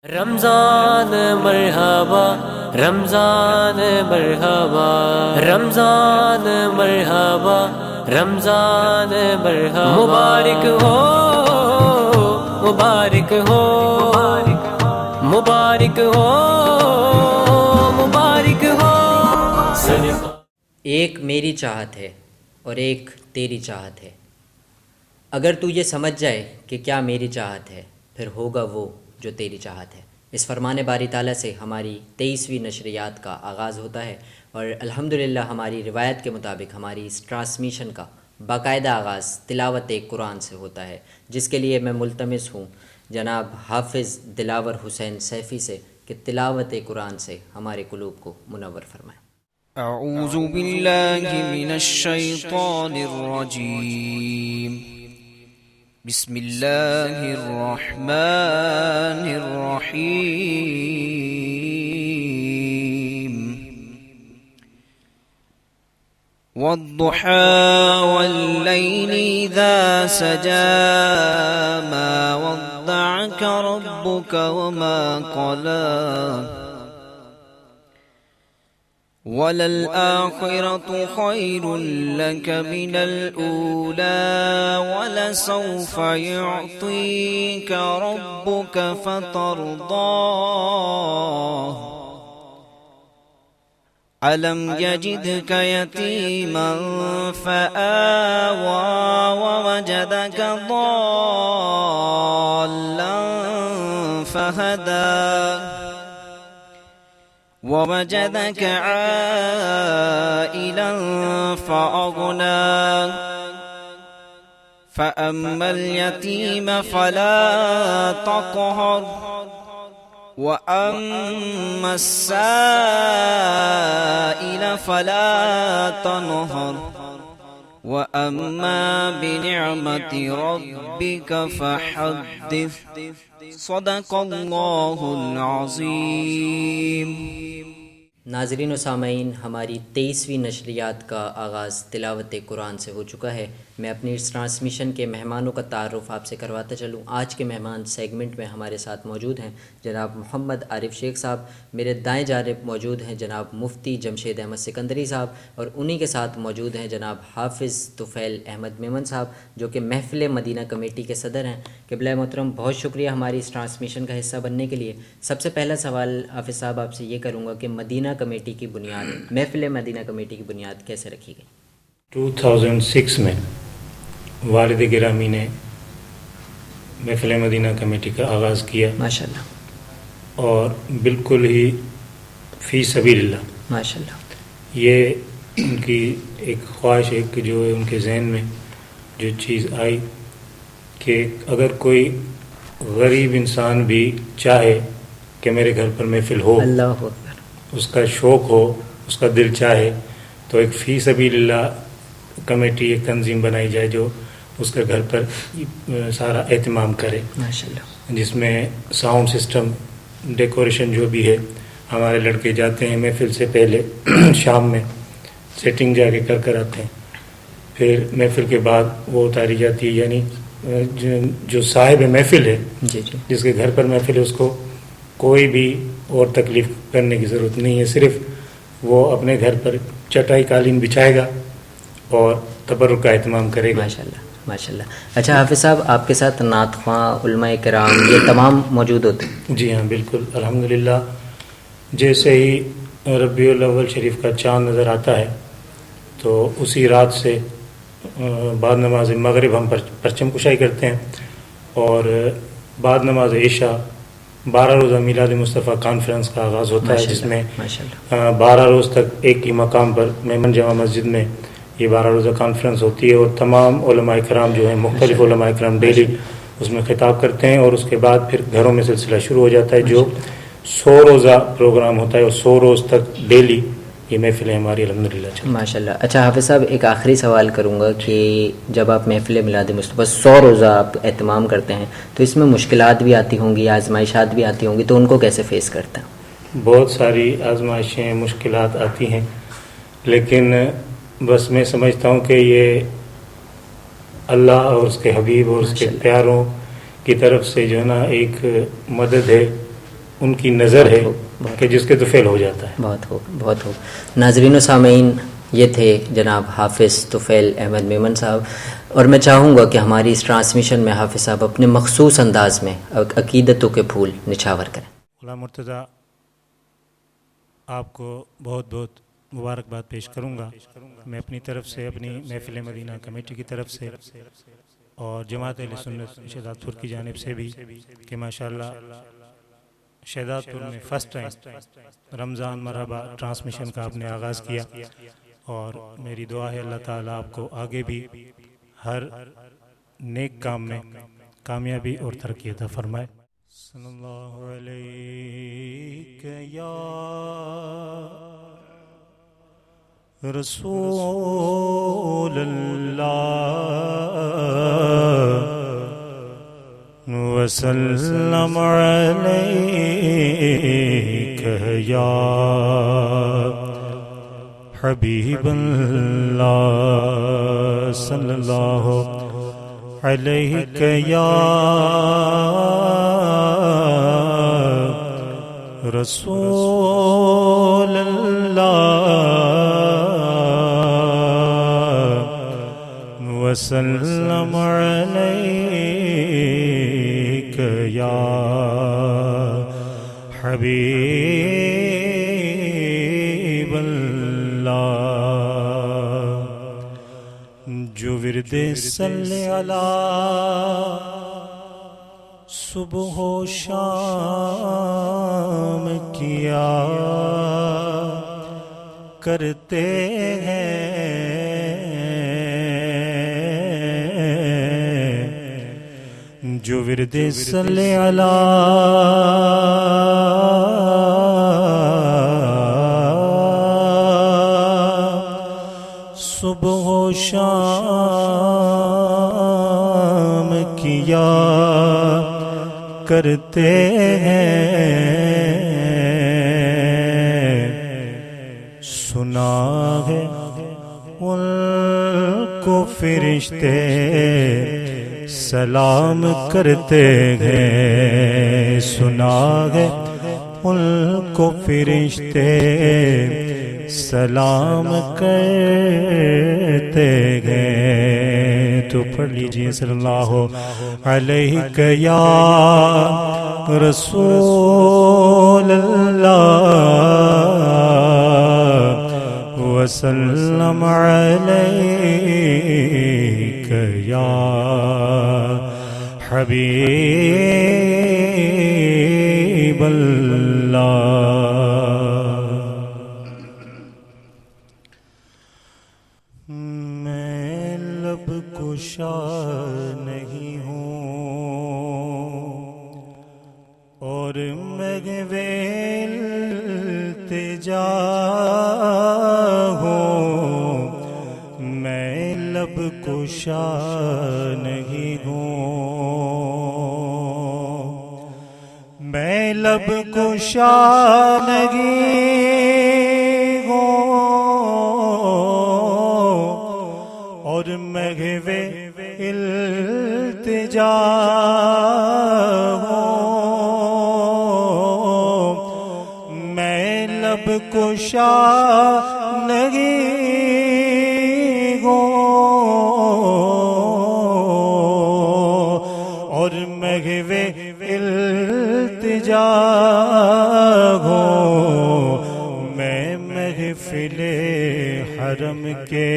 رمضان مرحبا رمضان مرحبا رمضان مرحبا رمضان مرحبا مبارک ہو مبارک ہو مبارک ہو مبارک ہو. ایک میری چاہت ہے اور ایک تیری چاہت ہے. اگر تو یہ سمجھ جائے کہ کیا میری چاہت ہے پھر ہوگا وہ جو تیری چاہت ہے. اس فرمان باری تعالیٰ سے ہماری 23ویں نشریات کا آغاز ہوتا ہے اور الحمدللہ ہماری روایت کے مطابق ہماری اس ٹرانسمیشن کا باقاعدہ آغاز تلاوت قرآن سے ہوتا ہے، جس کے لیے میں ملتمس ہوں جناب حافظ دلاور حسین سیفی سے کہ تلاوت قرآن سے ہمارے قلوب کو منور فرمائیں. اعوذ باللہ من الشیطان الرجیم بسم اللہ الرحمن الرحیم والضحى والليل إذا سجى ما ودعك ربك وما قلى وَلَلْآخِرَةُ خَيْرٌ لَكَ مِنَ الْأُولَى وَلَسَوْفَ يُعْطِيكَ رَبُّكَ فَتَرْضَىٰ أَلَمْ يَجِدْكَ يَتِيمًا فَآوَىٰ وَوَجَدَكَ ضَالًّا فَهَدَىٰ وَوَجَدَكَ عَائِلًا فَأَغْنَىٰ فَأَمَّا الْيَتِيمَ فَلَا تَقْهَرْ وَأَمَّا السَّائِلَ فَلَا تَنْهَرْ وَأَمَّا بِنِعْمَةِ رَبِّكَ فَحَدِّثْ. صدق اللہ العظیم. ناظرین و سامعین، ہماری 23ویں نشریات کا آغاز تلاوت قرآن سے ہو چکا ہے. میں اپنی اس ٹرانسمیشن کے مہمانوں کا تعارف آپ سے کرواتا چلوں. آج کے مہمان سیگمنٹ میں ہمارے ساتھ موجود ہیں جناب محمد عارف شیخ صاحب، میرے دائیں جانب موجود ہیں جناب مفتی جمشید احمد سکندری صاحب، اور انہی کے ساتھ موجود ہیں جناب حافظ طفیل احمد میمن صاحب جو کہ محفل مدینہ کمیٹی کے صدر ہیں. قبلہ محترم، بہت شکریہ ہماری اس ٹرانسمیشن کا حصہ بننے کے لیے. سب سے پہلا سوال حافظ صاحب آپ سے یہ کروں گا کہ مدینہ کمیٹی کی بنیاد، محفل مدینہ کمیٹی کی بنیاد کیسے رکھی گئی؟ 2006 میں والد گرامی نے محفل مدینہ کمیٹی کا آغاز کیا ماشاءاللہ، اور بالکل ہی فی سبیل اللہ. ماشاءاللہ. یہ ان کی ایک خواہش ہے کہ جو ان کے ذہن میں جو چیز آئی کہ اگر کوئی غریب انسان بھی چاہے کہ میرے گھر پر محفل ہو، اللہ اکبر، اس کا شوق ہو، اس کا دل چاہے، تو ایک فی سبیل اللہ کمیٹی، ایک تنظیم بنائی جائے جو اس کے گھر پر سارا اہتمام کرے، ماشاءاللہ، جس میں ساؤنڈ سسٹم، ڈیکوریشن جو بھی ہے. ہمارے لڑکے جاتے ہیں محفل سے پہلے شام میں سیٹنگ جا کے کر آتے ہیں، پھر محفل کے بعد وہ اتاری جاتی ہے. یعنی جو صاحب محفل ہے، جی جی، جس کے گھر پر محفل ہے، اس کو کوئی بھی اور تکلیف کرنے کی ضرورت نہیں ہے. صرف وہ اپنے گھر پر چٹائی قالین بچھائے گا اور تبرک کا اہتمام کرے گا. ماشاءاللہ ماشاءاللہ. اچھا حافظ صاحب، آپ کے ساتھ نعت خواں، علماء کرام، یہ تمام موجود ہوتے ہیں؟ جی ہاں، بالکل الحمدللہ. جیسے ہی ربیع الاول شریف کا چاند نظر آتا ہے تو اسی رات سے بعد نماز مغرب ہم پرچم کشائی کرتے ہیں، اور بعد نماز عشاء 12 روزہ میلاد مصطفیٰ کانفرنس کا آغاز ہوتا ہے، جس میں 12 روز تک ایک ہی مقام پر میمن جامع مسجد میں یہ 12 روزہ کانفرنس ہوتی ہے، اور تمام علماء کرام جو ہیں، مختلف علماء کرام ڈیلی اس میں خطاب کرتے ہیں، اور اس کے بعد پھر گھروں میں سلسلہ شروع ہو جاتا ہے جو 100 روزہ پروگرام ہوتا ہے، اور 100 روز تک ڈیلی یہ محفلیں ہماری الحمدللہ چلتی ہیں. ماشاءاللہ. اچھا حافظ صاحب، ایک آخری سوال کروں گا کہ جب آپ محفل میلاد مصطفیٰ 100 روزہ آپ اہتمام کرتے ہیں تو اس میں مشکلات بھی آتی ہوں گی، آزمائشات بھی آتی ہوں گی، تو ان کو کیسے فیس کرتے ہیں؟ بہت ساری آزمائشیں، مشکلات آتی ہیں، لیکن بس میں سمجھتا ہوں کہ یہ اللہ اور اس کے حبیب اور اس کے پیاروں کی طرف سے جو ہے نا ایک مدد ہے ان کی نظر ہے کہ جس کے تو فعل ہو جاتا ہے. بہت ہو. ناظرین و سامعین، یہ تھے جناب حافظ طفیل احمد میمن صاحب، اور میں چاہوں گا کہ ہماری اس ٹرانسمیشن میں حافظ صاحب اپنے مخصوص انداز میں عقیدتوں کے پھول نچھاور کریں. غلام مرتضیٰ، آپ کو بہت بہت مبارکباد پیش کروں گا میں اپنی طرف سے، اپنی محفل مدینہ کمیٹی کی طرف سے، اور جماعت اہل سنت شہزاد پور کی جانب سے بھی، کہ ماشاءاللہ شہزاد پور میں فرسٹ ٹائم رمضان مرحبا ٹرانسمیشن کا آپ نے آغاز کیا، اور میری دعا ہے اللہ تعالیٰ آپ کو آگے بھی ہر نیک کام میں کامیابی اور ترقی عطا فرمائے. صلی اللہ علیہ یا رسول اللہ وسلم علیک یا حبیب اللہ صلی اللہ علیک یا رسول اللہ وسلم علیک یا حبیب اللہ. جو ورد صلی اللہ صبح و شام کیا کرتے ہیں، جو ورد صلی اللہ صبح و شام کیا کرتے ہیں، سنا ہے ان کو فرشتے سلام کرتے ہیں، سنا ہے ان کو فرشتے سلام کرتے ہیں. تو پڑھ لیجئے صلی اللہ علیہ یا رسول اللہ وسلم علیک یا حبیب اللہ. میں لب کشا نہیں ہوں اور محو التجا ہوں، میں لب کشا نہیں ہوں، میں لب کشا نہیں ہوں اور محو التجا ہوں، میں لب کشا نہیں ہوں اور محو التجا ہوں، میں محفل حرم کے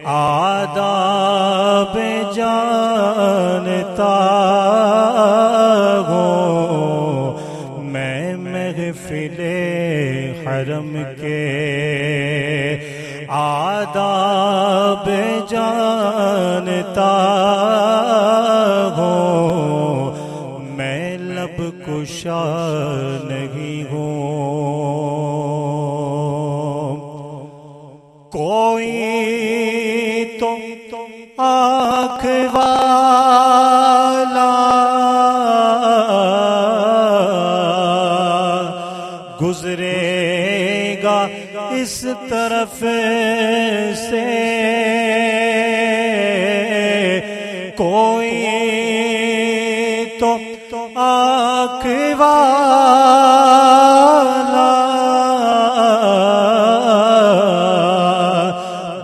آداب جانتا ہوں، میں محفل حرم کے آداب جانتا ہوں، میں لب کشا نہیں ہوں. کوئی تو آنکھ والا گزرے گا اس طرف سے، کوئی تو والا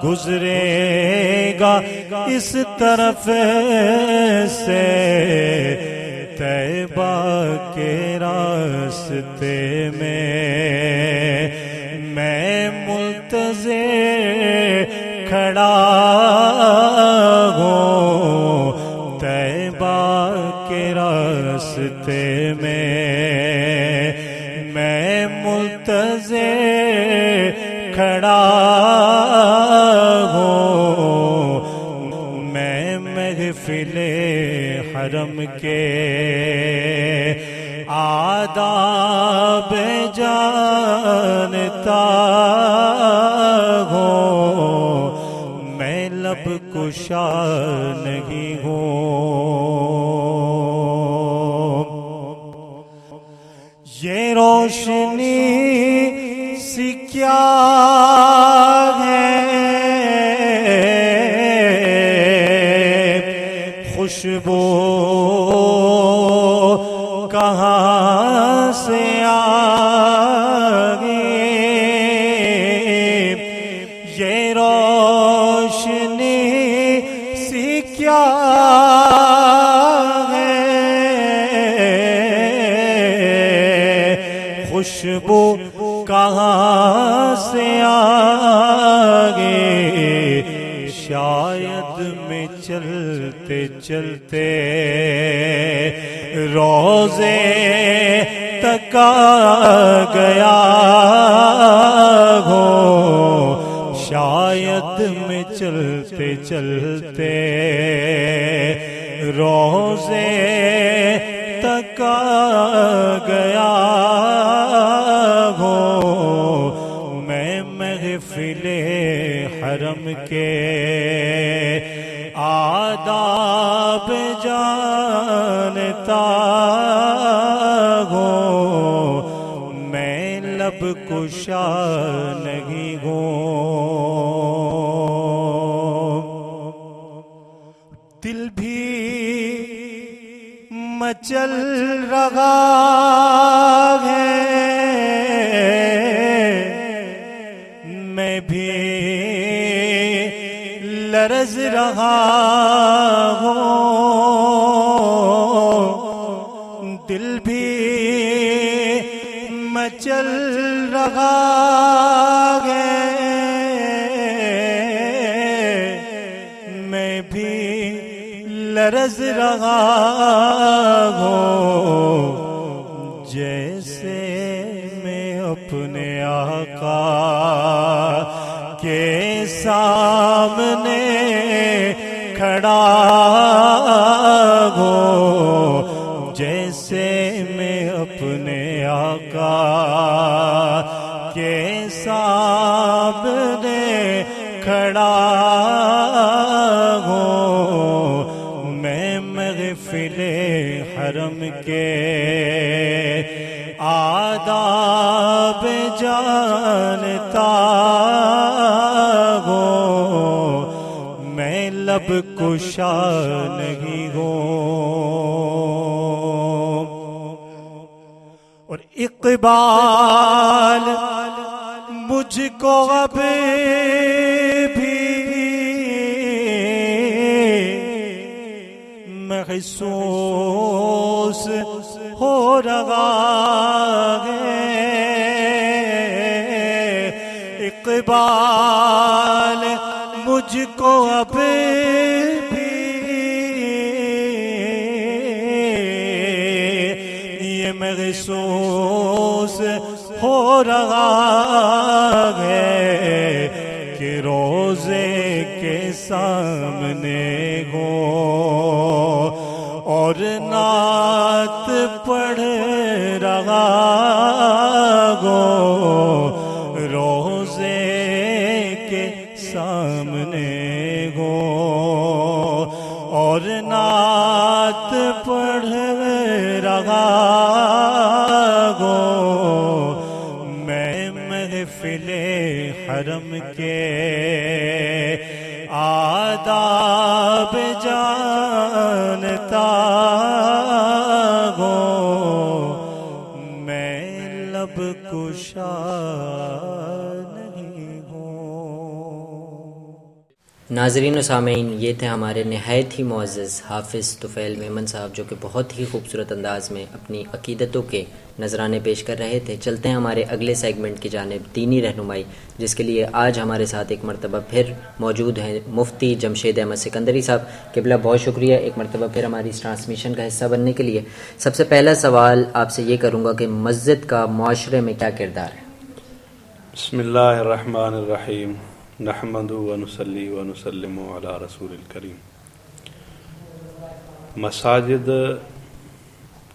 گزرے گا اس طرف سے طیبہ کے راستے میں منتظر کھڑا ہوں طیبہ کے راستے میں منتظر کھڑا ہوں میں محفل حرم کے آداب جانتا ہوں میں لب کشا نہیں ہوں یہ روشنی سی کیا ہے خوشبو کہاں سے آگئی یہ روشنی سی کیا ہے خوشبو کہاں سے آگئی شاید میں چلتے چلتے روزے تک آ گیا ہوں شاید میں چلتے چلتے روزے تک آ گیا ہوں میں محفل حرم کے آداب جانتا ہوں میں لب کشا نہیں ہوں دل بھی مچل رہا ہے میں بھی لرز رہا ہوں دل بھی مچل رہا ہے میں بھی لرز رہا ہوں جیسے میں اپنے آقا کے سامنے کھڑا ہوں جیسے میں اپنے آقا کے سامنے کھڑا ہوں میں محفل حرم کے آداب جانتا ہوں میں لب کشا نہیں ہوں اور اقبال مجھ کو اب بھی محسوس ہو رہا ہے اقبال مجھ کو اب بھی یہ محسوس ہو رہا ہے کہ روزے کے سامنے ہو اور نعت پڑھ رہا ہو روزے کے سامنے ہو اور نعت پڑھ رہا ہو میں محفل حرم کے آداب جانتا ہوں لب کشا نہیں ہوں۔ ناظرین و سامعین، یہ تھے ہمارے نہایت ہی معزز حافظ طفیل میمن صاحب، جو کہ بہت ہی خوبصورت انداز میں اپنی عقیدتوں کے نذرانے پیش کر رہے تھے۔ چلتے ہیں ہمارے اگلے سیگمنٹ کی جانب، دینی رہنمائی، جس کے لیے آج ہمارے ساتھ ایک مرتبہ پھر موجود ہیں مفتی جمشید احمد سکندری صاحب۔ قبلہ بہت شکریہ ایک مرتبہ پھر ہماری اس ٹرانسمیشن کا حصہ بننے کے لیے۔ سب سے پہلا سوال آپ سے یہ کروں گا کہ مسجد کا معاشرے میں کیا کردار ہے؟ بسم اللہ الرحمن الرحیم، نحمد ونصلی ونسلم علی رسول الکریم۔ مساجد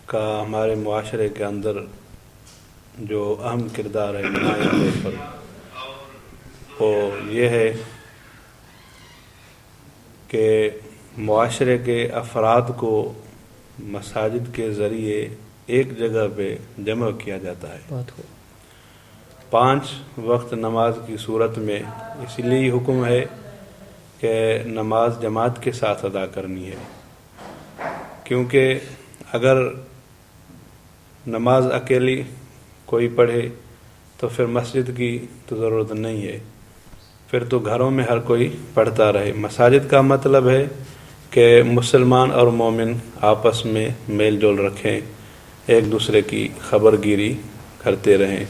کا ہمارے معاشرے کے اندر جو اہم کردار ہے نمایاں طور پر، وہ یہ ہے کہ معاشرے کے افراد کو مساجد کے ذریعے ایک جگہ پہ جمع کیا جاتا ہے۔ بہت خوب۔ 5 وقت نماز کی صورت میں اس لیے حکم ہے کہ نماز جماعت کے ساتھ ادا کرنی ہے، کیونکہ اگر نماز اکیلی کوئی پڑھے تو پھر مسجد کی تو ضرورت نہیں ہے، پھر تو گھروں میں ہر کوئی پڑھتا رہے۔ مساجد کا مطلب ہے کہ مسلمان اور مومن آپس میں میل جول رکھیں، ایک دوسرے کی خبر گیری کرتے رہیں۔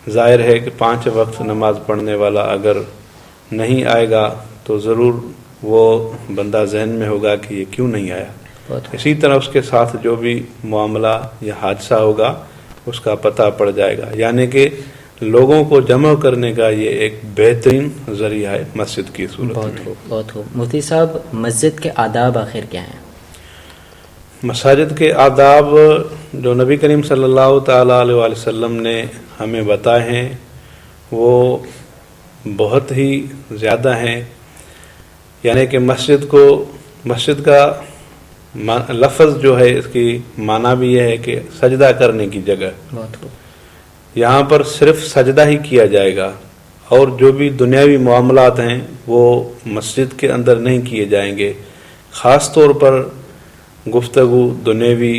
ظاہر ہے کہ 5 وقت نماز پڑھنے والا اگر نہیں آئے گا تو ضرور وہ بندہ ذہن میں ہوگا کہ یہ کیوں نہیں آیا۔ اسی طرح اس کے ساتھ جو بھی معاملہ یا حادثہ ہوگا اس کا پتہ پڑ جائے گا، یعنی کہ لوگوں کو جمع کرنے کا یہ ایک بہترین ذریعہ ہے مسجد کی صورت میں۔ بہت خوب، بہت خوب۔ مفتی صاحب، مسجد کے آداب آخر کیا ہیں؟ مساجد کے آداب جو نبی کریم صلی اللہ تعالیٰ علیہ وآلہ وسلم نے ہمیں بتائے ہیں وہ بہت ہی زیادہ ہیں، یعنی کہ مسجد کا لفظ جو ہے اس کی معنی بھی یہ ہے کہ سجدہ کرنے کی جگہ۔ بہت خوب۔ یہاں پر صرف سجدہ ہی کیا جائے گا، اور جو بھی دنیاوی معاملات ہیں وہ مسجد کے اندر نہیں کیے جائیں گے۔ خاص طور پر گفتگو، دنیاوی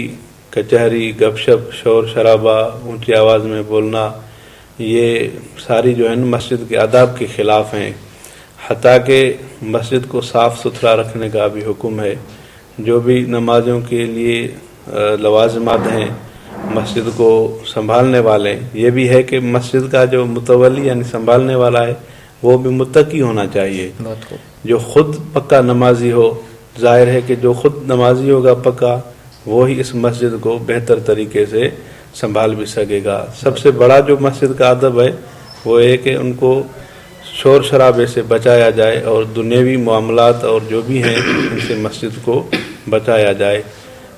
کچہری، گپ شپ، شور شرابہ، اونچی آواز میں بولنا، یہ ساری جو ہے مسجد کے آداب کے خلاف ہیں۔ حتیٰ کہ مسجد کو صاف ستھرا رکھنے کا بھی حکم ہے۔ جو بھی نمازوں کے لیے لوازمات ہیں، مسجد کو سنبھالنے والے، یہ بھی ہے کہ مسجد کا جو متولی یعنی سنبھالنے والا ہے وہ بھی متقی ہونا چاہیے، بہت خوب۔ جو خود پکا نمازی ہو۔ ظاہر ہے کہ جو خود نمازی ہوگا پکا، وہی اس مسجد کو بہتر طریقے سے سنبھال بھی سکے گا۔ سب سے بڑا جو مسجد کا ادب ہے وہ ہے کہ ان کو شور شرابے سے بچایا جائے اور دنیاوی معاملات اور جو بھی ہیں ان سے مسجد کو بچایا جائے،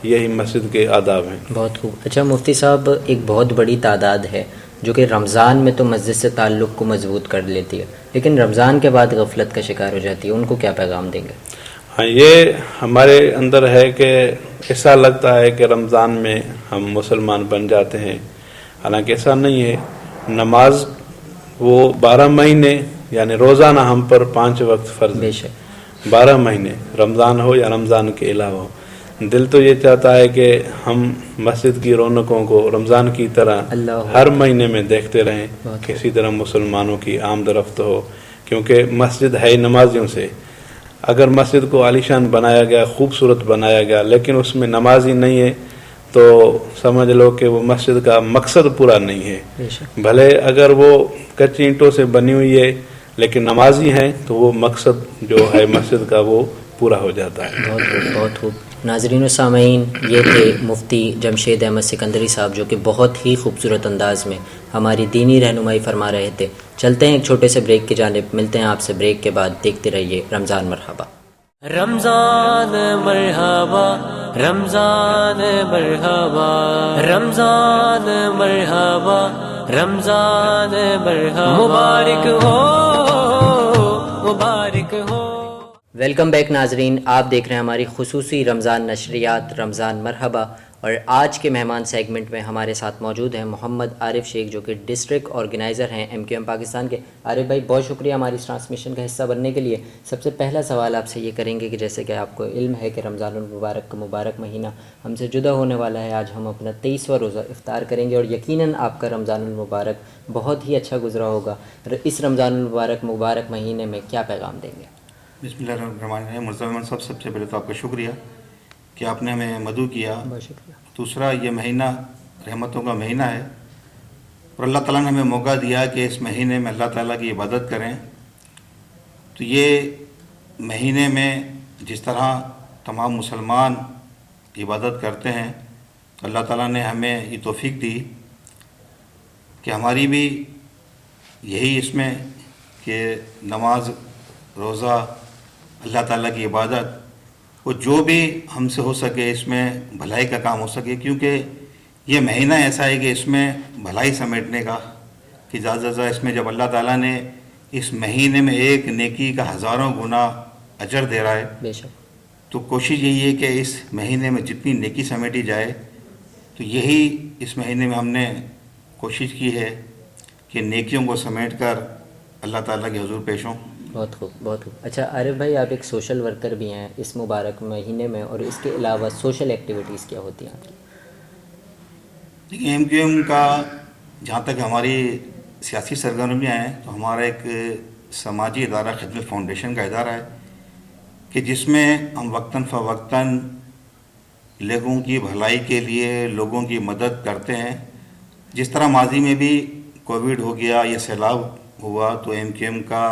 یہی مسجد کے آداب ہیں۔ بہت خوب۔ اچھا مفتی صاحب، ایک بہت بڑی تعداد ہے جو کہ رمضان میں تو مسجد سے تعلق کو مضبوط کر لیتی ہے، لیکن رمضان کے بعد غفلت کا شکار ہو جاتی ہے، ان کو کیا پیغام دیں گے؟ ہاں، یہ ہمارے اندر ہے کہ ایسا لگتا ہے کہ رمضان میں ہم مسلمان بن جاتے ہیں، حالانکہ ایسا نہیں ہے۔ نماز وہ 12 مہینے یعنی روزانہ ہم پر 5 وقت فرض بے ہے، شک 12 مہینے، رمضان ہو یا رمضان کے علاوہ۔ دل تو یہ چاہتا ہے کہ ہم مسجد کی رونقوں کو رمضان کی طرح ہر مہینے میں دیکھتے رہیں، کسی طرح مسلمانوں کی آمد رفت ہو، کیونکہ مسجد ہے نمازیوں سے۔ اگر مسجد کو عالیشان بنایا گیا، خوبصورت بنایا گیا، لیکن اس میں نمازی نہیں ہے تو سمجھ لو کہ وہ مسجد کا مقصد پورا نہیں ہے۔ بھلے اگر وہ کچی اینٹوں سے بنی ہوئی ہے لیکن نمازی ہیں تو وہ مقصد جو ہے مسجد کا وہ پورا ہو جاتا ہے۔ بہت خوب، بہت خوب۔ ناظرین و سامعین، یہ تھے مفتی جمشید احمد سکندری صاحب، جو کہ بہت ہی خوبصورت انداز میں ہماری دینی رہنمائی فرما رہے تھے۔ چلتے ہیں ایک چھوٹے سے بریک کی جانب، ملتے ہیں آپ سے بریک کے بعد۔ دیکھتے رہیے رمضان مرحبا۔ رمضان مرحبا، رمضان مرحبا، رمضان مرحبا، رمضان مرحبا، مبارک ہو، مبارک ہو۔ ویلکم بیک ناظرین، آپ دیکھ رہے ہیں ہماری خصوصی رمضان نشریات رمضان مرحبا، اور آج کے مہمان سیگمنٹ میں ہمارے ساتھ موجود ہیں محمد عارف شیخ، جو کہ ڈسٹرکٹ آرگنائزر ہیں MQM پاکستان کے۔ عارف بھائی بہت شکریہ ہماری اس ٹرانسمیشن کا حصہ بننے کے لیے۔ سب سے پہلا سوال آپ سے یہ کریں گے کہ جیسے کہ آپ کو علم ہے کہ رمضان المبارک کا مبارک مہینہ ہم سے جدا ہونے والا ہے، آج ہم اپنا 23واں روزہ افطار کریں گے اور یقیناً آپ کا رمضان المبارک بہت ہی اچھا گزرا ہوگا۔ اس رمضان المبارک مہینے میں کیا پیغام دیں گے؟ بسم اللہ الرحمن الرحیم۔ مرزا احمد صاحب، سب سے پہلے تو آپ کا شکریہ کہ آپ نے ہمیں مدعو کیا۔ بہت شکریہ۔ دوسرا، یہ مہینہ رحمتوں کا مہینہ ہے اور اللہ تعالیٰ نے ہمیں موقع دیا کہ اس مہینے میں اللہ تعالیٰ کی عبادت کریں۔ تو یہ مہینے میں جس طرح تمام مسلمان عبادت کرتے ہیں، تو اللہ تعالیٰ نے ہمیں یہ توفیق دی کہ ہماری بھی یہی اس میں کہ نماز، روزہ، اللہ تعالیٰ کی عبادت، وہ جو بھی ہم سے ہو سکے اس میں بھلائی کا کام ہو سکے، کیونکہ یہ مہینہ ایسا ہے کہ اس میں بھلائی سمیٹنے کا، کہ زیادہ سے زیادہ اس میں جب اللہ تعالیٰ نے اس مہینے میں ایک نیکی کا ہزاروں گنا اجر دے رہا ہے، بے شک۔ تو کوشش یہی ہے کہ اس مہینے میں جتنی نیکی سمیٹی جائے، تو یہی اس مہینے میں ہم نے کوشش کی ہے کہ نیکیوں کو سمیٹ کر اللہ تعالیٰ کے حضور پیش ہوں۔ بہت خوب، بہت خوب۔ اچھا عارف بھائی، آپ ایک سوشل ورکر بھی ہیں اس مبارک مہینے میں، اور اس کے علاوہ سوشل ایکٹیویٹیز کیا ہوتی ہیں؟ دیکھیں، MQM کا جہاں تک ہماری سیاسی سرگرمیاں ہیں، تو ہمارا ایک سماجی ادارہ خدمت فاؤنڈیشن کا ادارہ ہے کہ جس میں ہم وقتاً فوقتاً لوگوں کی بھلائی کے لیے لوگوں کی مدد کرتے ہیں۔ جس طرح ماضی میں بھی کووڈ ہو گیا یا سیلاب ہوا، تو MQM کا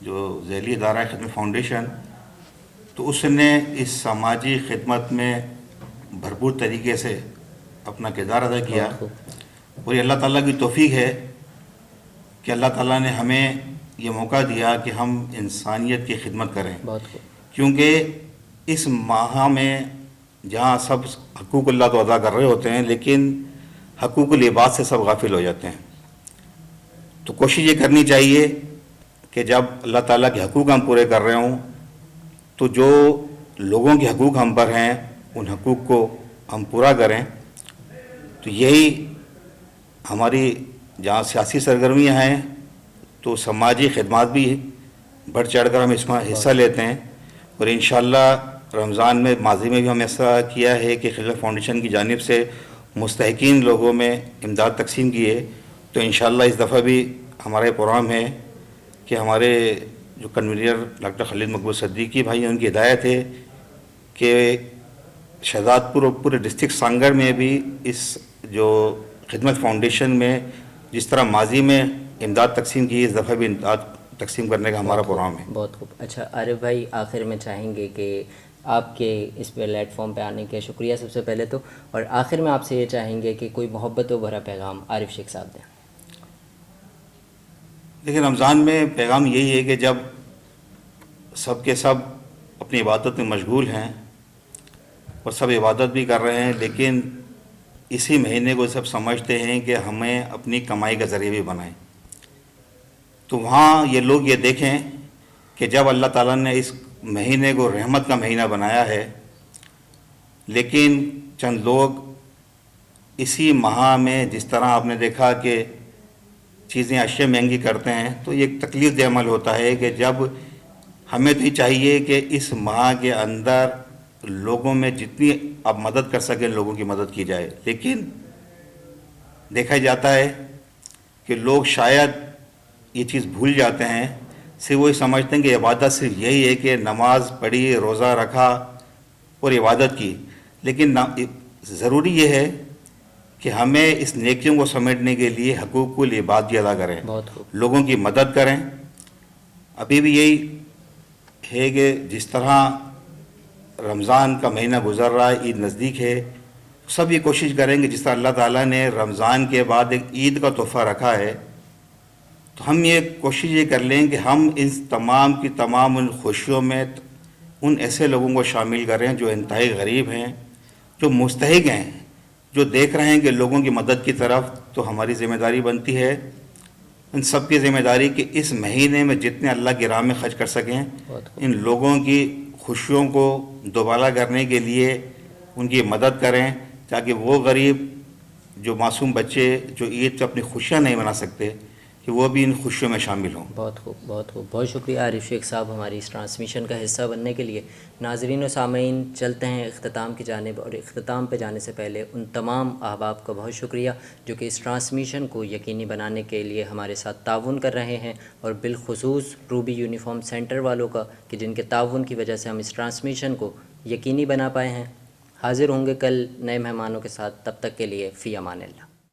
جو ذیلی ادارہ ہے خدمت فاؤنڈیشن، تو اس نے اس سماجی خدمت میں بھرپور طریقے سے اپنا کردار ادا کیا، اور یہ اللہ تعالیٰ کی توفیق ہے کہ اللہ تعالیٰ نے ہمیں یہ موقع دیا کہ ہم انسانیت کی خدمت کریں۔ بہت خوب۔ کیونکہ اس ماہ میں جہاں سب حقوق اللہ تو ادا کر رہے ہوتے ہیں، لیکن حقوق العباد سے سب غافل ہو جاتے ہیں۔ تو کوشش یہ کرنی چاہیے کہ جب اللہ تعالیٰ کے حقوق ہم پورے کر رہے ہوں، تو جو لوگوں کے حقوق ہم پر ہیں ان حقوق کو ہم پورا کریں۔ تو یہی ہماری جہاں سیاسی سرگرمیاں ہیں، تو سماجی خدمات بھی بڑھ چڑھ کر ہم اس میں حصہ لیتے ہیں، اور انشاءاللہ رمضان میں ماضی میں بھی ہم ایسا کیا ہے کہ خدمت فاؤنڈیشن کی جانب سے مستحقین لوگوں میں امداد تقسیم کی ہے۔ تو انشاءاللہ اس دفعہ بھی ہمارا پروگرام ہے کہ ہمارے جو کنوینر ڈاکٹر خالد مقبول صدیقی بھائی ہیں، ان کی ہدایت ہے کہ شہزاد پور اور پورے ڈسٹرکٹ سانگڑ میں بھی اس جو خدمت فاؤنڈیشن میں جس طرح ماضی میں امداد تقسیم کی، اس دفعہ بھی امداد تقسیم کرنے کا ہمارا پروگرام ہے۔ بہت خوب۔ اچھا عارف بھائی، آخر میں چاہیں گے کہ آپ کے اس پلیٹ فارم پہ آنے کے شکریہ سب سے پہلے تو، اور آخر میں آپ سے یہ چاہیں گے کہ کوئی محبت و بھرا پیغام عارف شیخ صاحب دیں۔ لیکن رمضان میں پیغام یہی ہے کہ جب سب کے سب اپنی عبادت میں مشغول ہیں اور سب عبادت بھی کر رہے ہیں، لیکن اسی مہینے کو سب سمجھتے ہیں کہ ہمیں اپنی کمائی کا ذریعہ بھی بنائیں، تو وہاں یہ لوگ یہ دیکھیں کہ جب اللہ تعالیٰ نے اس مہینے کو رحمت کا مہینہ بنایا ہے، لیکن چند لوگ اسی ماہ میں جس طرح آپ نے دیکھا کہ چیزیں اشیاء مہنگی کرتے ہیں، تو یہ ایک تکلیف دہ عمل ہوتا ہے کہ جب ہمیں تو یہ چاہیے کہ اس ماہ کے اندر لوگوں میں جتنی آپ مدد کر سکیں لوگوں کی مدد کی جائے، لیکن دیکھا جاتا ہے کہ لوگ شاید یہ چیز بھول جاتے ہیں، صرف وہی سمجھتے ہیں کہ عبادت صرف یہی ہے کہ نماز پڑھی، روزہ رکھا اور عبادت کی، لیکن ضروری یہ ہے کہ ہمیں اس نیکیوں کو سمیٹنے کے لیے حقوق العباد بھی ادا کریں، بہت خوب۔ لوگوں کی مدد کریں۔ ابھی بھی یہی ہے کہ جس طرح رمضان کا مہینہ گزر رہا ہے، عید نزدیک ہے، سب یہ کوشش کریں کہ جس طرح اللہ تعالیٰ نے رمضان کے بعد ایک عید کا تحفہ رکھا ہے، تو ہم یہ کوشش یہ کر لیں کہ ہم ان تمام کی تمام ان خوشیوں میں ان ایسے لوگوں کو شامل کریں جو انتہائی غریب ہیں، جو مستحق ہیں، جو دیکھ رہے ہیں کہ لوگوں کی مدد کی طرف، تو ہماری ذمہ داری بنتی ہے، ان سب کی ذمہ داری کہ اس مہینے میں جتنے اللہ کی راہ میں خرچ کر سکیں، ان لوگوں کی خوشیوں کو دوبالا کرنے کے لیے ان کی مدد کریں، تاکہ وہ غریب جو معصوم بچے جو عید پہ اپنی خوشیاں نہیں منا سکتے کہ وہ بھی ان خوشیوں میں شامل ہوں. بہت خوب، بہت خوب، بہت شکریہ عارف شیخ صاحب ہماری اس ٹرانسمیشن کا حصہ بننے کے لیے. ناظرین و سامعین، چلتے ہیں اختتام کی جانب، اور اختتام پہ جانے سے پہلے ان تمام احباب کا بہت شکریہ جو کہ اس ٹرانسمیشن کو یقینی بنانے کے لیے ہمارے ساتھ تعاون کر رہے ہیں، اور بالخصوص روبی یونیفارم سینٹر والوں کا کہ جن کے تعاون کی وجہ سے ہم اس ٹرانسمیشن کو یقینی بنا پائے ہیں. حاضر ہوں گے کل نئے مہمانوں کے ساتھ، تب تک کے لیے فی امان اللہ.